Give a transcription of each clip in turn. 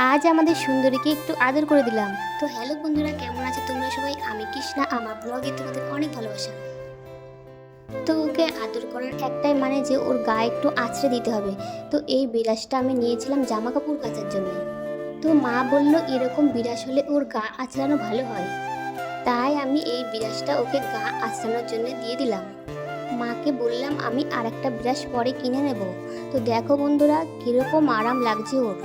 আজ আমাদের সুন্দরীকে একটু আদর করে দিলাম। তো হ্যালো বন্ধুরা, কেমন আছো তোমরা সবাই? আমি কৃষ্ণা, আমার ব্লগে তোমাদের অনেক ভালোবাসা। তো ওকে আদর করার একটাই মানে যে ওর গায়ে একটু আঁচড়ে দিতে হবে। তো এই বিরাসটা আমি নিয়েছিলাম জামা কাপড় কাচার জন্য। তো মা বলল এরকম বিরাস হলে ওর গা আঁচড়ানো ভালো হয়, তাই আমি এই বিরাসটা ওকে গা আঁচড়ানোর জন্য দিয়ে দিলাম। মাকে বললাম আমি আর একটা বিরাস পরে কিনে নেব। তো দেখো বন্ধুরা কীরকম আরাম লাগছে ওর।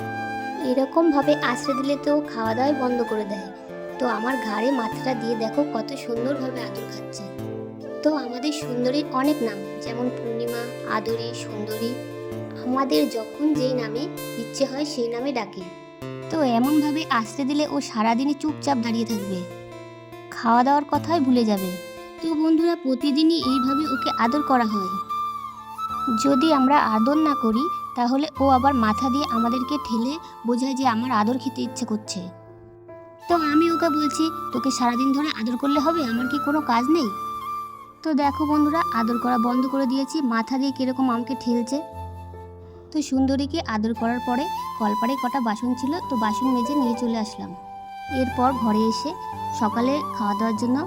এরকমভাবে আশ্রয় দিলে তো খাওয়া দাওয়াই বন্ধ করে দেয়। তো আমার ঘাড়ে মাথাটা দিয়ে দেখো কত সুন্দরভাবে আদর খাচ্ছে। তো আমাদের সুন্দরীর অনেক নাম, যেমন পূর্ণিমা, আদরি, সুন্দরী। আমাদের যখন যেই নামে ইচ্ছে হয় সেই নামে ডাকে। তো এমনভাবে আশ্রয় দিলে ও সারাদিনই চুপচাপ দাঁড়িয়ে থাকবে, খাওয়া দাওয়ার কথাই ভুলে যাবে। তো বন্ধুরা প্রতিদিনই এইভাবে ওকে আদর করা হয়। যদি আমরা আদর না করি তাহলে ও আবার মাথা দিয়ে আমাদেরকে ঠেলে বোঝায় যে আমার আদর খেতে ইচ্ছে করছে। তো আমি ওকে বলছি তোকে সারাদিন ধরে আদর করলে হবে, আমার কি কোনো কাজ নেই? তো দেখো বন্ধুরা আদর করা বন্ধ করে দিয়েছি, মাথা দিয়ে কীরকম আমাকে ঠেলছে। তো সুন্দরীকে আদর করার পরে কলপাড়ে কটা বাসন ছিল, তো বাসন মেজে নিয়ে চলে আসলাম। এরপর ঘরে এসে সকালে খাওয়া দাওয়ার জন্য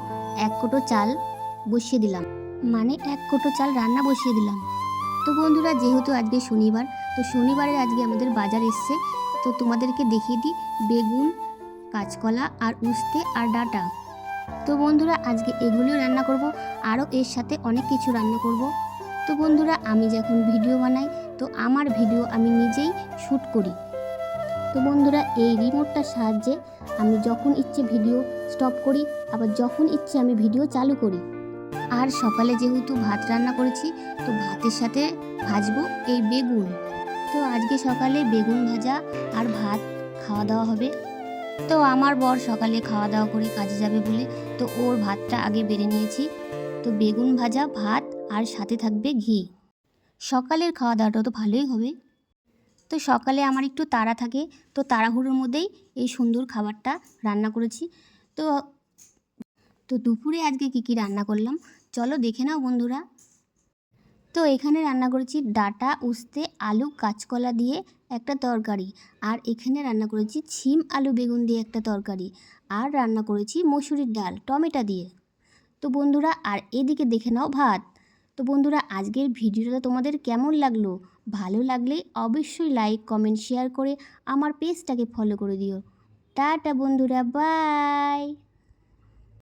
1 কোটো চাল বসিয়ে দিলাম, মানে 1 কোটো চাল রান্না বসিয়ে দিলাম। তো বন্ধুরা যেহেতু আজকে শনিবার, তো শনিবারে আজকে আমাদের বাজার এসছে। তো তোমাদেরকে দেখিয়ে দিই, বেগুন, কাঁচকলা আর উস্তে আর ডাঁটা। তো বন্ধুরা আজকে এগুলিও রান্না করব, আরও এর সাথে অনেক কিছু রান্না করব। তো বন্ধুরা আমি যখন ভিডিও বানাই, তো আমার ভিডিও আমি নিজেই শ্যুট করি। তো বন্ধুরা এই রিমোটটার সাহায্যে আমি যখন ইচ্ছে ভিডিও স্টপ করি, আবার যখন ইচ্ছে আমি ভিডিও চালু করি। আর সকালে যেহেতু ভাত রান্না করেছি, তো ভাতের সাথে ভাজবো এই বেগুন। তো আজকে সকালে বেগুন ভাজা আর ভাত খাওয়া দাওয়া হবে। তো আমার বর সকালে খাওয়া দাওয়া করে কাজে যাবে বলে তো ওর ভাতটা আগে বেড়ে নিয়েছি। তো বেগুন ভাজা, ভাত আর সাথে থাকবে ঘি। সকালের খাওয়া দাওয়াটা তো ভালোই হবে। তো সকালে আমার একটু তাড়া থাকে, তো তাড়াহুড়োর মধ্যেই এই সুন্দর খাবারটা রান্না করেছি। তো তো দুপুরে আজকে কী রান্না করলাম চলো দেখে নাও বন্ধুরা। তো এখানে রান্না করেছি ডাঁটা, উস্তে, আলু, কাঁচকলা দিয়ে একটা তরকারি। আর এখানে রান্না করেছি ছিম আলু বেগুন দিয়ে একটা তরকারি। আর রান্না করেছি মসুরির ডাল টমেটো দিয়ে। তো বন্ধুরা আর এদিকে দেখে নাও ভাত। তো বন্ধুরা আজকের ভিডিওটা তোমাদের কেমন লাগলো? ভালো লাগলে অবশ্যই লাইক, কমেন্ট, শেয়ার করে আমার পেজটাকে ফলো করে দিও। টাটা বন্ধুরা, বাই।